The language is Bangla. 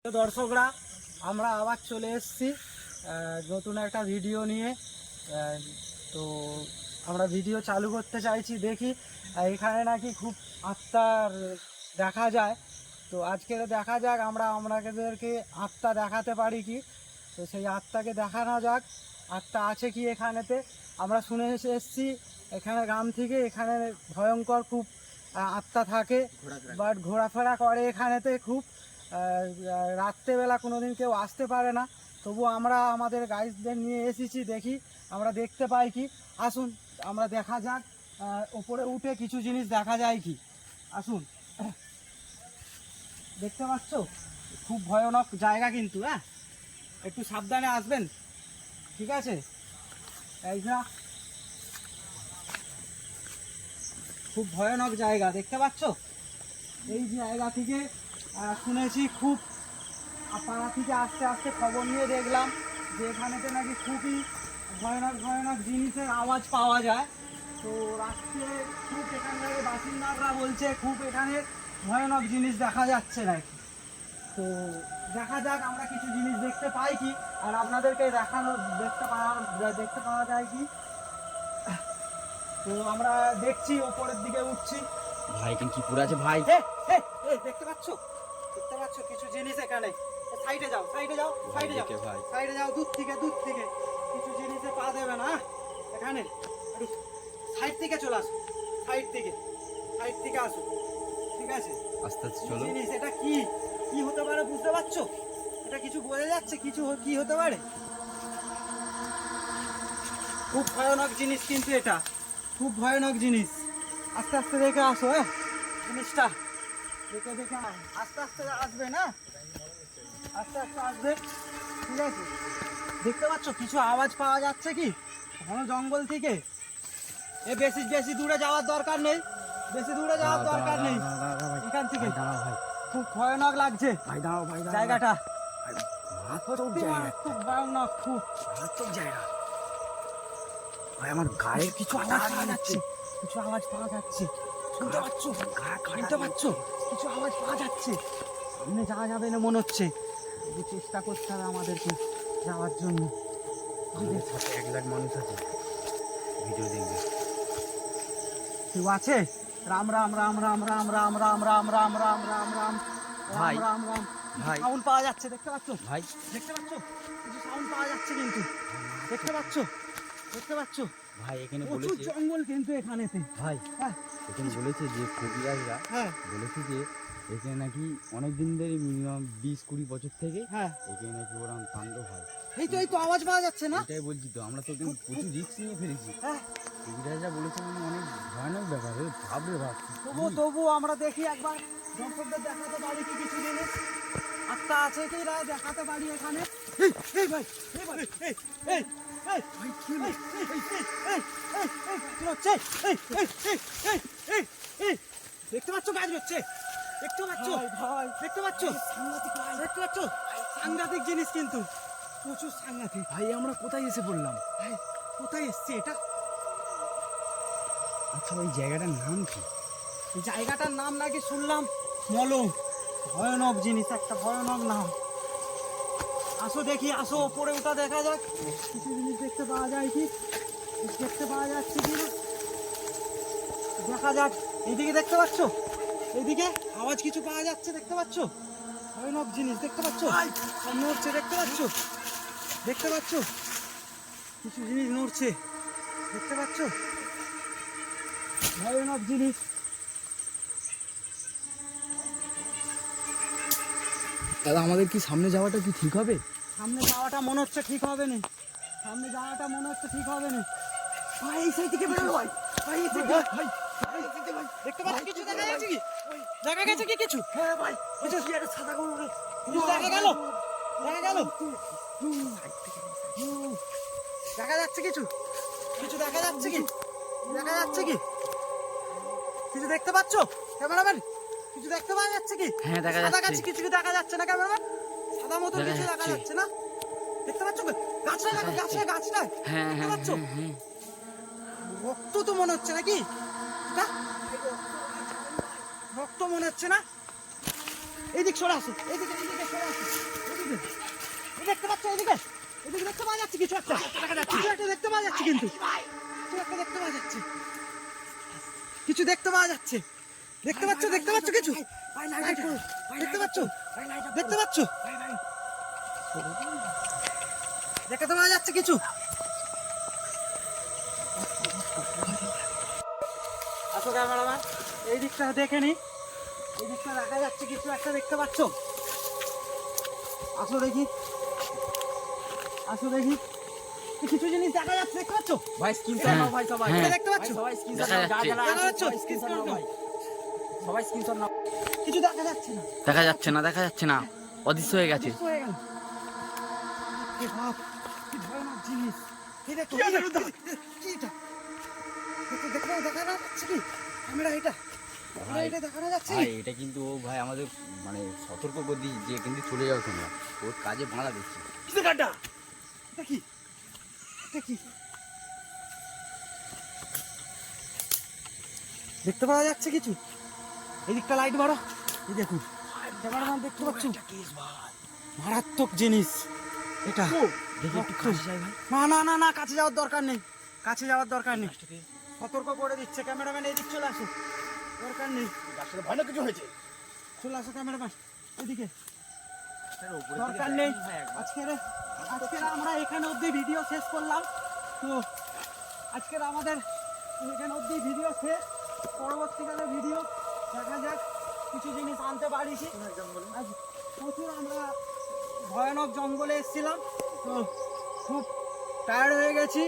দর্শকরা আমরা আবার চলে এসেছি নতুন একটা ভিডিও নিয়ে। তো আমরা ভিডিও চালু করতে চাইছি, দেখি এখানে নাকি খুব আত্মার দেখা যায়। তো আজকে দেখা যাক আমাদেরকে আত্মা দেখাতে পারি কি। তো সেই আত্মাকে দেখানো যাক, আত্মা আছে কি এখানেতে। আমরা শুনে এসেছি এখানে গ্রাম থেকে এখানে ভয়ঙ্কর খুব আত্মা থাকে, বাট ঘোরাফেরা করে এখানেতে খুব। রাত্রেবেলা কোনো দিন কেউ আসতে পারে না, তবু আমরা আমাদের গাইডদের নিয়ে এসেছি, দেখি আমরা দেখতে পাই কি। আসুন আমরা দেখা যাক, ওপরে উঠে কিছু জিনিস দেখা যায় কি। আসুন, দেখতে পাচ্ছ খুব ভয়ানক জায়গা কিন্তু, হ্যাঁ একটু সাবধানে আসবেন, ঠিক আছে। এই না, খুব ভয়ানক জায়গা দেখতে পাচ্ছ। এই জায়গা থেকে শুনেছি খুব, পাড়া থেকে আস্তে আস্তে খবর নিয়ে দেখলাম যে এখানেতে নাকি খুবই ভয়ানক ভয়ানক জিনিসের আওয়াজ পাওয়া যায়। তো রাত্রে খুব এখানকার বাসিন্দারা বলছে খুব এখানে ভয়ানক জিনিস দেখা যাচ্ছে নাকি। তো দেখা যাক আমরা কিছু জিনিস দেখতে পাই কি, আর আপনাদেরকে দেখতে পাওয়া যায় কি। তো আমরা দেখছি, ওপরের দিকে উঠছি। ভাই কিন্তু কি পুরো আছে ভাই, দেখতে পাচ্ছ কিছু জিনিস এখানে। সাইডে যাও সাইডে যাও, দূর থেকে কিছু জিনিসে পা দেবে না এখানে। একটু সাইড থেকে চলে আসো, সাইড থেকে আসো, ঠিক আছে। আস্তে আস্তে চলো। জিনিস এটা কি হতে পারে বুঝতে পারছো? এটা কিছু বোঝা যাচ্ছে কিছু কি হতে পারে? খুব ভয়ানক জিনিস কিন্তু, এটা খুব ভয়ানক জিনিস। আস্তে আস্তে দেখে আসো, হ্যাঁ জিনিসটা দেখে আস্তে আস্তে আসবে না, আস্তে আস্তে আসবে, ঠিক আছে। দেখতে পাচ্ছ কিছু আওয়াজ পাওয়া যাচ্ছে কি ঘন জঙ্গল থেকে। বেশি দূরে যাওয়ার দরকার নেই, এখান থেকে খুব ভয়ানক লাগছে জায়গাটা। খুব ভয়ানক, খুব জায়গা ভাই। আমার গায়ের কিছু আওয়াজ পাওয়া যাচ্ছে, শুনতে পাচ্ছ কিছু আওয়াজ পাওয়া যাচ্ছে। সামনে যাওয়া যাবে না মনে হচ্ছে, চেষ্টা করতে হবে আমাদেরকে যাওয়ার জন্য। আমাদের সাথে 1 লাখ মানুষ আছে, ভিডিও দেখবে কেউ আছে? রাম রাম রাম রাম রাম রাম রাম রাম রাম রাম রাম রাম ভাই, রাম রাম। ভাই সাউন্ড পাওয়া যাচ্ছে, দেখতে পাচ্ছ ভাই, কিছু সাউন্ড পাওয়া যাচ্ছে কিন্তু, দেখতে পাচ্ছ ভাই এখানে প্রচুর বলেছে জঙ্গল কিন্তু এখানেতে। ভাই, হ্যাঁ এখানে বলেছে যে কবিরাজরা বলেছে যে এখানে নাকি অনেক দিন ধরে মিনিমাম 20-20 বছর থেকে এখানে নাকি ওরকম তাণ্ডব হয়। এই তো আওয়াজ পাওয়া যাচ্ছে না, এটাই বলছি তো, আমরা তো এখানে প্রচুর রিস্ক নিয়ে ফেলেছি। কবিরাজরা বলেছে মানে অনেক ভয়ানক ব্যাপার, ভাবরে ভাব। তবু আমরা দেখি একবার দর্শকদের দেখাতে পারি কি কিছু জিনিস আত্মা আছে কি না, দেখাতে পারি এখানে। দেখতে পাচ্ছ গাছ হচ্ছে, দেখতে পাচ্ছ সাংঘাতিক জিনিস কিন্তু, প্রচুর সাংঘাতিক। ভাই আমরা কোথায় এসে পড়লাম? ভাই কোথায় এসছে এটা? আচ্ছা ওই জায়গাটার নাম কি? এই জায়গাটার নাম নাকি শুনলাম মলম। ভয়ানক জিনিস, একটা ভয়ানক নাম। আসো দেখি, আসো ওপরে ওটা দেখা যাক, কিছু জিনিস দেখতে পাওয়া যায় কি, দেখতে পাওয়া যাচ্ছে কি না দেখা যাক। এইদিকে দেখতে পাচ্ছ, এইদিকে আওয়াজ কিছু পাওয়া যাচ্ছে, দেখতে পাচ্ছ ভয়ানক জিনিস, দেখতে পাচ্ছ নড়ছে, দেখতে পাচ্ছ কিছু জিনিস নড়ছে, দেখতে পাচ্ছ ভয়ানক জিনিস। দাদা আমাদের কি সামনে যাওয়াটা কি ঠিক হবে? সামনে যাওয়াটা মনে হচ্ছে ঠিক হবে না, ভাই এই সাইড থেকে বেরোলো, ভাই দেখতে পাচ্ছ কিছু দেখা যাচ্ছে কি? দেখা গেছে কি কিছু? হ্যাঁ ভাই কিছু সাদা গরু দেখা গেল দেখা যাচ্ছে কিছু দেখা যাচ্ছে কি কিছু দেখতে পাচ্ছ ক্যামেরাম্যান? কিছু দেখতে পাওয়া যাচ্ছে কি? হ্যাঁ দেখা যাচ্ছে। কিছু দেখা যাচ্ছে না ক্যামেরাম্যান? সাদা মতো কিছু দেখা যাচ্ছে না, দেখতে পাচ্ছ গাছটা দেখতে পাচ্ছ? রক্ত তো মনে হচ্ছে নাকি, রক্ত মনে হচ্ছে না? এইদিকে সরে আসো, এইদিকে সরে আসো। এই দেখতে পাচ্ছ এদিকে এদিকে দেখতে পাওয়া যাচ্ছে কিছু একটা কিছু একটা দেখতে পাওয়া যাচ্ছে কিন্তু কিছু একটা দেখতে পাওয়া যাচ্ছে কিছু দেখতে পাওয়া যাচ্ছে দেখতে পাচ্ছ কিছু দেখতে পাচ্ছ দেখতে পাচ্ছ দেখতে পাওয়া যাচ্ছে কিছু আসো ক্যামেরাম্যান এই দিকটা দেখে নি এই দিকটা দেখা যাচ্ছে কিছু একটা দেখতে পাচ্ছ আসো দেখি কিছু জিনিস দেখা যাচ্ছে দেখতে পাচ্ছ ভাই স্ক্রিনশট নাও ভাই সবাই এটা দেখতে পাচ্ছ সবাই স্ক্রিনশট দেখা নাও যাচ্ছে। যারা দেখা যাচ্ছে? স্ক্রিনশট নাও ভাই সবাই স্ক্রিনশট নাও কিছু দেখা যাচ্ছে না দেখা যাচ্ছে না অদৃশ্য হয়ে গেছে হয়ে গেল এ বাপ কি ভয়ানক জিনিস এই দেখো কি এটা দেখো দেখা যাচ্ছে কি ক্যামেরা এটা এটা দেখা যাচ্ছে ভাই এটা কিন্তু ও ভাই আমাদের মানে সতর্ক করে দিই যে কিন্তু চলে যাও তোমরা ওর কাজে বাঁধা দিচ্ছি কিসের গাড্ডা দেখি দেখি দেখতে পাওয়া যাচ্ছে কিছু এদিকটা লাইট বাড়ো এই দেখুন ক্যামেরাম্যান দেখতে পাচ্ছ মারাত্মক জিনিস এটা দেখি একটু কাছে যাই ভাই না কাছে যাওয়ার দরকার নেই সতর্ক করে দিচ্ছে ক্যামেরাম্যান এদিক চলে আসো দরকার নেই ভয়ানক কিছু হয়েছে চলে আসো ক্যামেরাম্যান এদিকে দরকার নেই আজকের আমরা এখানে অবধি ভিডিও শেষ করলাম তো আজকের আমাদের এখানে অবধি ভিডিও শেষ পরবর্তীকালে ভিডিও দেখা যাক কিছু জিনিস আনতে পারিছি আজ প্রচুর আমরা ভয়ানক জঙ্গলে এসেছিলাম তো খুব টায়ার্ড হয়ে গেছি